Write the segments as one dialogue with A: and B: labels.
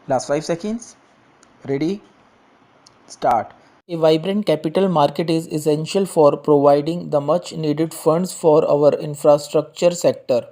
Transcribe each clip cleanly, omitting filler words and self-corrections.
A: Last 5 seconds. Ready? Start.
B: A vibrant capital market is essential for providing the much needed funds for our infrastructure sector.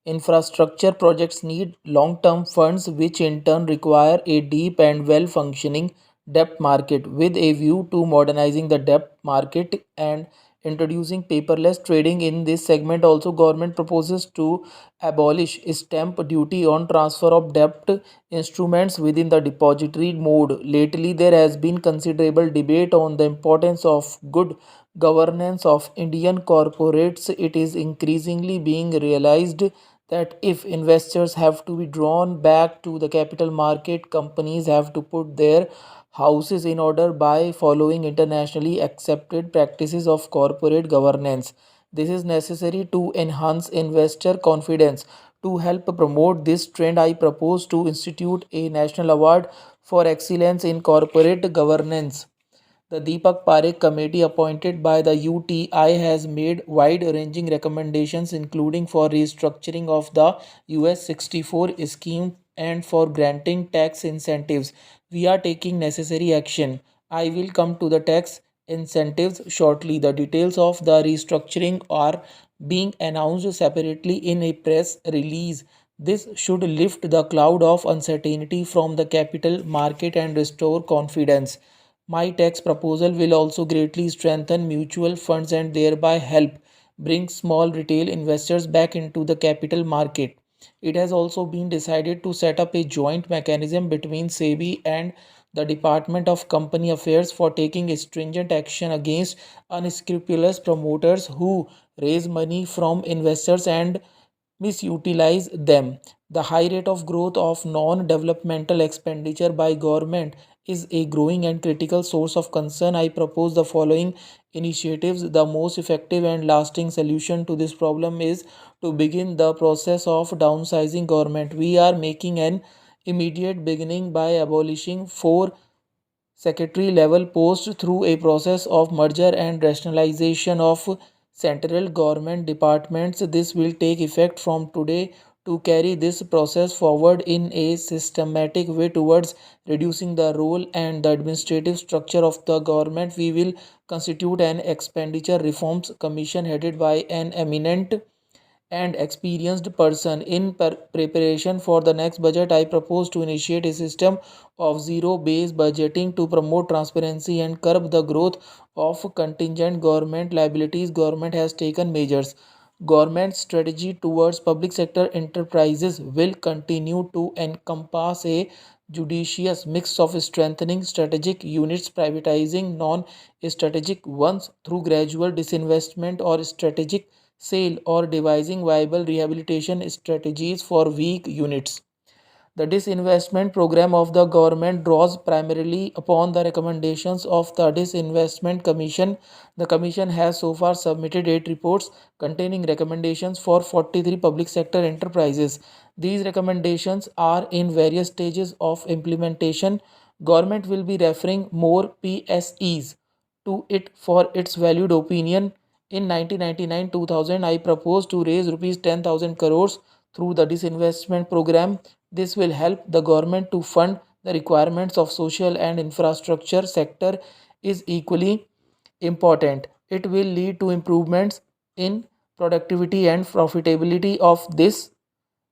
B: Infrastructure projects need long term funds, which in turn require a deep and well functioning debt market. With a view to modernizing the debt market and introducing paperless trading in this segment, also government proposes to abolish stamp duty on transfer of debt instruments within the depository mode. Lately there has been considerable debate on the importance of good governance of Indian corporates. It is increasingly being realized that if investors have to be drawn back to the capital market, companies have to put their houses in order by following internationally accepted practices of corporate governance. This is necessary to enhance investor confidence. To help promote this trend, I propose to institute a national award for excellence in corporate governance. The Deepak Parekh committee appointed by the UTI has made wide-ranging recommendations, including for restructuring of the US 64 scheme and for granting tax incentives. We are taking necessary action. I will come to the tax incentives shortly. The details of the restructuring are being announced separately in a press release. This should lift the cloud of uncertainty from the capital market and restore confidence. My tax proposal will also greatly strengthen mutual funds and thereby help bring small retail investors back into the capital market. It has also been decided to set up a joint mechanism between SEBI and the Department of Company Affairs for taking stringent action against unscrupulous promoters who raise money from investors and misutilize them. The high rate of growth of non-developmental expenditure by government is a growing and critical source of concern. I propose the following initiatives. The most effective and lasting solution to this problem is to begin the process of downsizing government. We are making an immediate beginning by abolishing four secretary level posts through a process of merger and rationalization of central government departments. This will take effect from today. To carry this process forward in a systematic way towards reducing the role and the administrative structure of the government, we will constitute an expenditure reforms commission headed by an eminent and experienced person. In preparation for the next budget, I propose to initiate a system of zero based budgeting to promote transparency and curb the growth of contingent government liabilities. Government has taken measures. Government strategy towards public sector enterprises will continue to encompass a judicious mix of strengthening strategic units, privatizing non strategic ones through gradual disinvestment or strategic sale, or devising viable rehabilitation strategies for weak units. The disinvestment program of the government draws primarily upon the recommendations of the Disinvestment Commission. The Commission has so far submitted 8 reports containing recommendations for 43 public sector enterprises. These recommendations are in various stages of implementation. Government will be referring more PSEs to it for its valued opinion. In 1999-2000, I proposed to raise rupees 10,000 crores through the disinvestment program. This will help the government to fund the requirements of social and infrastructure sector is equally important. It will lead to improvements in productivity and profitability of this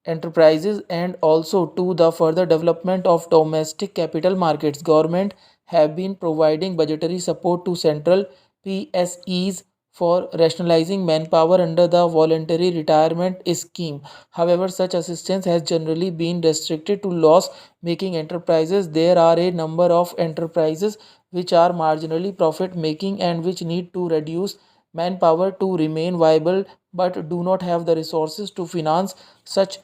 B: enterprises and also to the further development of domestic capital markets. Government have been providing budgetary support to central PSEs for rationalizing manpower under the voluntary retirement scheme. However, such assistance has generally been restricted to loss making enterprises. There are a number of enterprises which are marginally profit making and which need to reduce manpower to remain viable but do not have the resources to finance such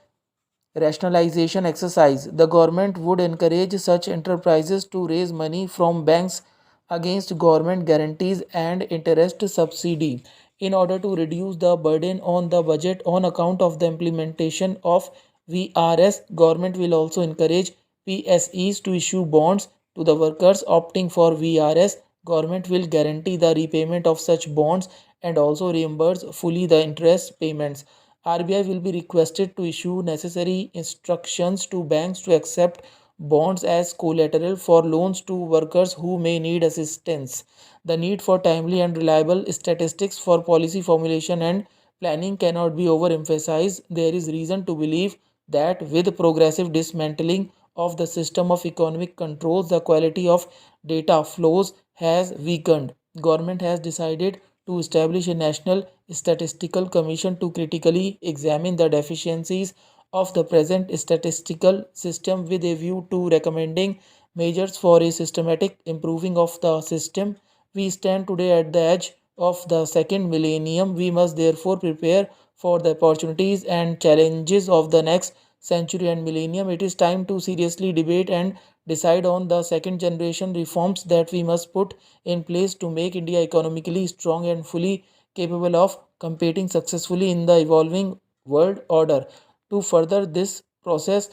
B: rationalization exercise. The government would encourage such enterprises to raise money from banks against government guarantees and interest subsidy. In order to reduce the burden on the budget on account of the implementation of VRS, government will also encourage PSEs to issue bonds to the workers opting for VRS. Government will guarantee the repayment of such bonds and also reimburse fully the interest payments. RBI will be requested to issue necessary instructions to banks to accept bonds as collateral for loans to workers who may need assistance. The need for timely and reliable statistics for policy formulation and planning cannot be overemphasized. There is reason to believe that with progressive dismantling of the system of economic controls, the quality of data flows has weakened. Government has decided to establish a national statistical commission to critically examine the deficiencies of the present statistical system with a view to recommending measures for a systematic improving of the system. We stand today at the edge of the second millennium. We must therefore prepare for the opportunities and challenges of the next century and millennium. It is time to seriously debate and decide on the second generation reforms that we must put in place to make India economically strong and fully capable of competing successfully in the evolving world order. To further this process,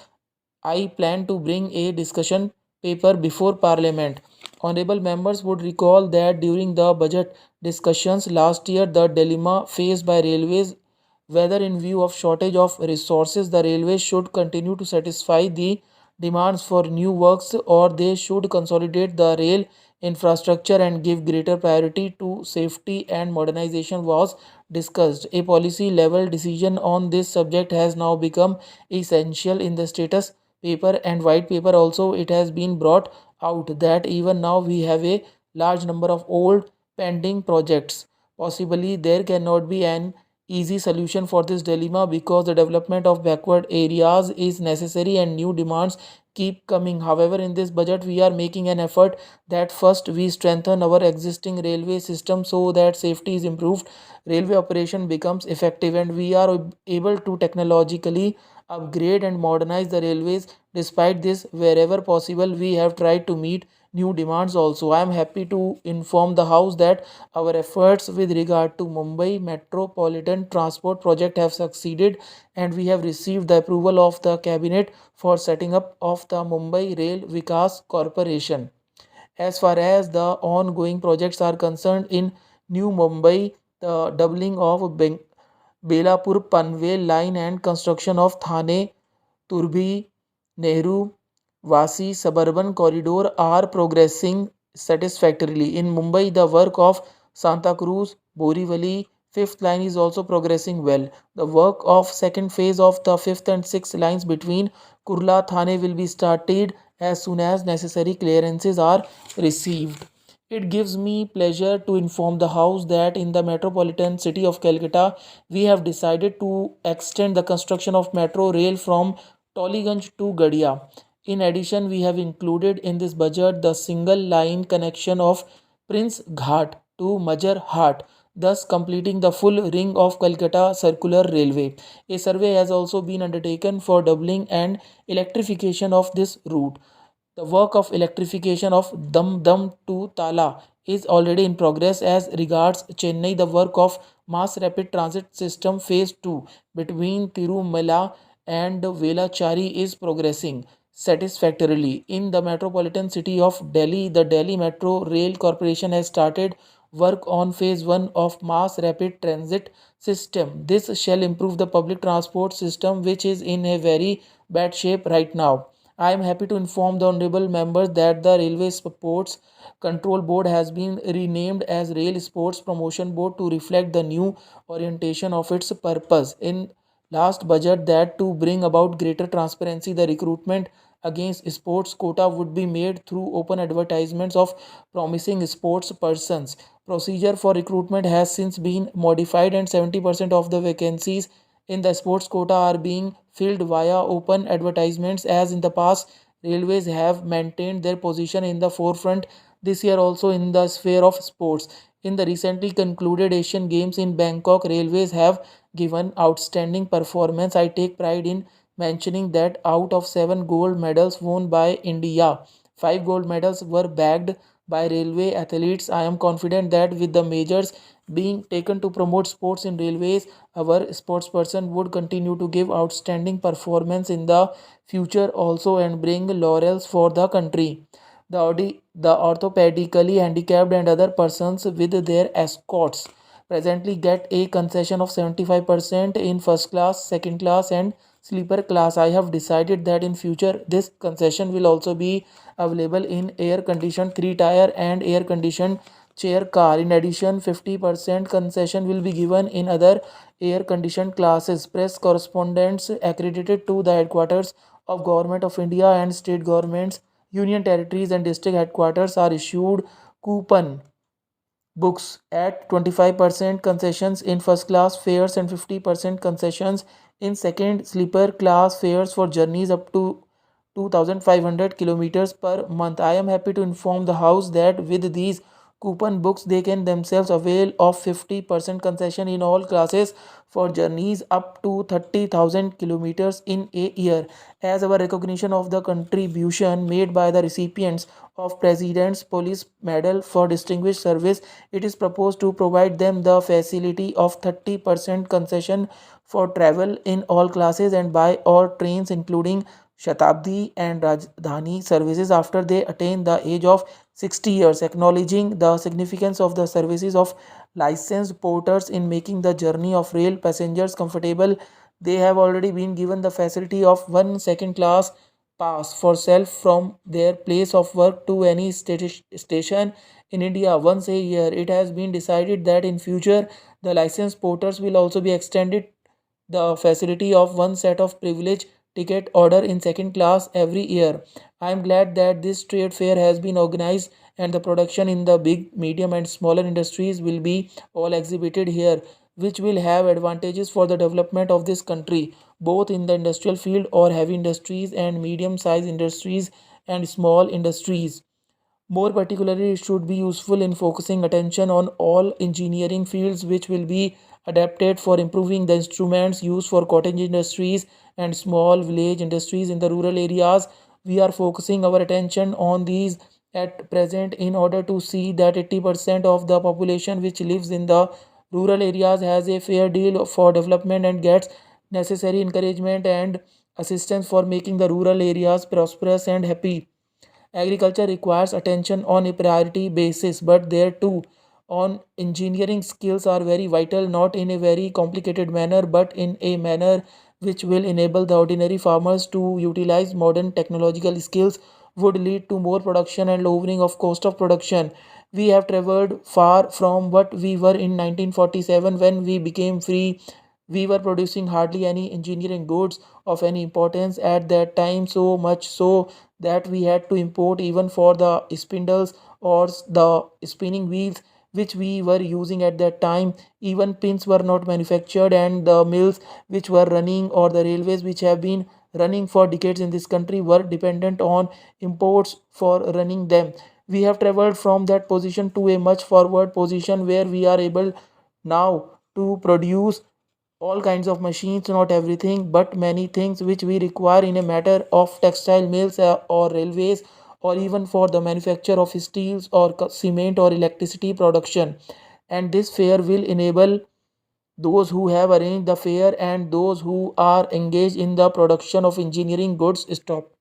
B: I plan to bring a discussion paper before Parliament. Honorable members would recall that during the budget discussions last year, the dilemma faced by railways, whether in view of shortage of resources, the railways should continue to satisfy the demands for new works or they should consolidate the rail infrastructure and give greater priority to safety and modernization was discussed. A policy level decision on this subject has now become essential in the status paper and white paper. Also, it has been brought out that even now we have a large number of old pending projects. Possibly there cannot be an easy solution for this dilemma because the development of backward areas is necessary and new demands keep coming. However, in this budget we are making an effort that first we strengthen our existing railway system so that safety is improved, railway operation becomes effective, and we are able to technologically upgrade and modernize the railways. Despite this, wherever possible, we have tried to meet new demands also. I am happy to inform the House that our efforts with regard to Mumbai Metropolitan Transport Project have succeeded and we have received the approval of the Cabinet for setting up of the Mumbai Rail Vikas Corporation. As far as the ongoing projects are concerned in New Mumbai, the doubling of Belapur Panvel line and construction of Thane Turbi Nehru Vasi suburban corridor are progressing satisfactorily. In Mumbai, the work of Santa Cruz Borivali fifth line is also progressing well. The work of second phase of the fifth and sixth lines between Kurla Thane will be started as soon as necessary clearances are received. It gives me pleasure to inform the House that in the metropolitan city of Calcutta, we have decided to extend the construction of metro rail from Toliganj to Gadia. In addition, we have included in this budget the single line connection of Prince Ghat to Majar Hat, thus completing the full ring of Calcutta Circular Railway. A survey has also been undertaken for doubling and electrification of this route. The work of electrification of Dum Dum to Tala is already in progress. As regards Chennai, the work of Mass Rapid Transit System Phase 2 between Tirumala and Velachari is progressing satisfactorily. In the metropolitan city of Delhi, the Delhi Metro Rail Corporation has started work on Phase 1 of Mass Rapid Transit System. This shall improve the public transport system, which is in a very bad shape right now. I am happy to inform the honorable members that the Railway Sports Control Board has been renamed as Rail Sports Promotion Board to reflect the new orientation of its purpose. In last budget, that to bring about greater transparency, the recruitment against sports quota would be made through open advertisements of promising sports persons. Procedure for recruitment has since been modified and 70% of the vacancies in the sports quota are being filled via open advertisements. As in the past, railways have maintained their position in the forefront this year also in the sphere of sports. In the recently concluded Asian Games in Bangkok, railways have given outstanding performance. I take pride in mentioning that out of 7 gold medals won by India, 5 gold medals were bagged by railway athletes. I am confident that with the measures being taken to promote sports in railways, our sportsperson would continue to give outstanding performance in the future also and bring laurels for the country. The orthopedically handicapped and other persons with their escorts presently get a concession of 75% in first class, second class, and sleeper class. I have decided that in future this concession will also be available in air conditioned 3 tier and air conditioned chair car. In addition, 50% concession will be given in other air conditioned classes. Press correspondents accredited to the headquarters of Government of India and state governments, union territories and district headquarters are issued coupon books at 25% concessions in first class fares and 50% concessions in second sleeper class fares for journeys up to 2500 kilometers per month. I am happy to inform the house that with these coupon books they can themselves avail of 50% concession in all classes for journeys up to 30,000 kilometers in a year. As our recognition of the contribution made by the recipients of President's Police Medal for Distinguished Service, it is proposed to provide them the facility of 30% concession for travel in all classes and by all trains including Shatabdi and Rajdhani services after they attain the age of 60 years, acknowledging the significance of the services of licensed porters in making the journey of rail passengers comfortable. They have already been given the facility of one second class pass for self from their place of work to any station in India once a year. It has been decided that in future the licensed porters will also be extended the facility of one set of privilege ticket order in second class every year. I am glad that this trade fair has been organized and the production in the big, medium and smaller industries will be all exhibited here, which will have advantages for the development of this country, both in the industrial field or heavy industries and medium sized industries and small industries. More particularly, it should be useful in focusing attention on all engineering fields which will be adapted for improving the instruments used for cottage industries and small village industries in the rural areas. We are focusing our attention on these at present in order to see that 80% of the population which lives in the rural areas has a fair deal for development and gets necessary encouragement and assistance for making the rural areas prosperous and happy. Agriculture requires attention on a priority basis, but there too, on engineering skills are very vital, not in a very complicated manner, but in a manner which will enable the ordinary farmers to utilize modern technological skills, would lead to more production and lowering of cost of production. We have traveled far from what we were in 1947 when we became free. We were producing hardly any engineering goods of any importance at that time, so much so that we had to import even for the spindles or the spinning wheels which we were using at that time. Even pins were not manufactured, and the mills which were running or the railways which have been running for decades in this country were dependent on imports for running them. We have traveled from that position to a much forward position where we are able now to produce all kinds of machines, not everything, but many things which we require in a matter of textile mills or railways, or even for the manufacture of steels or cement or electricity production. And this fair will enable those who have arranged the fair and those who are engaged in the production of engineering goods stop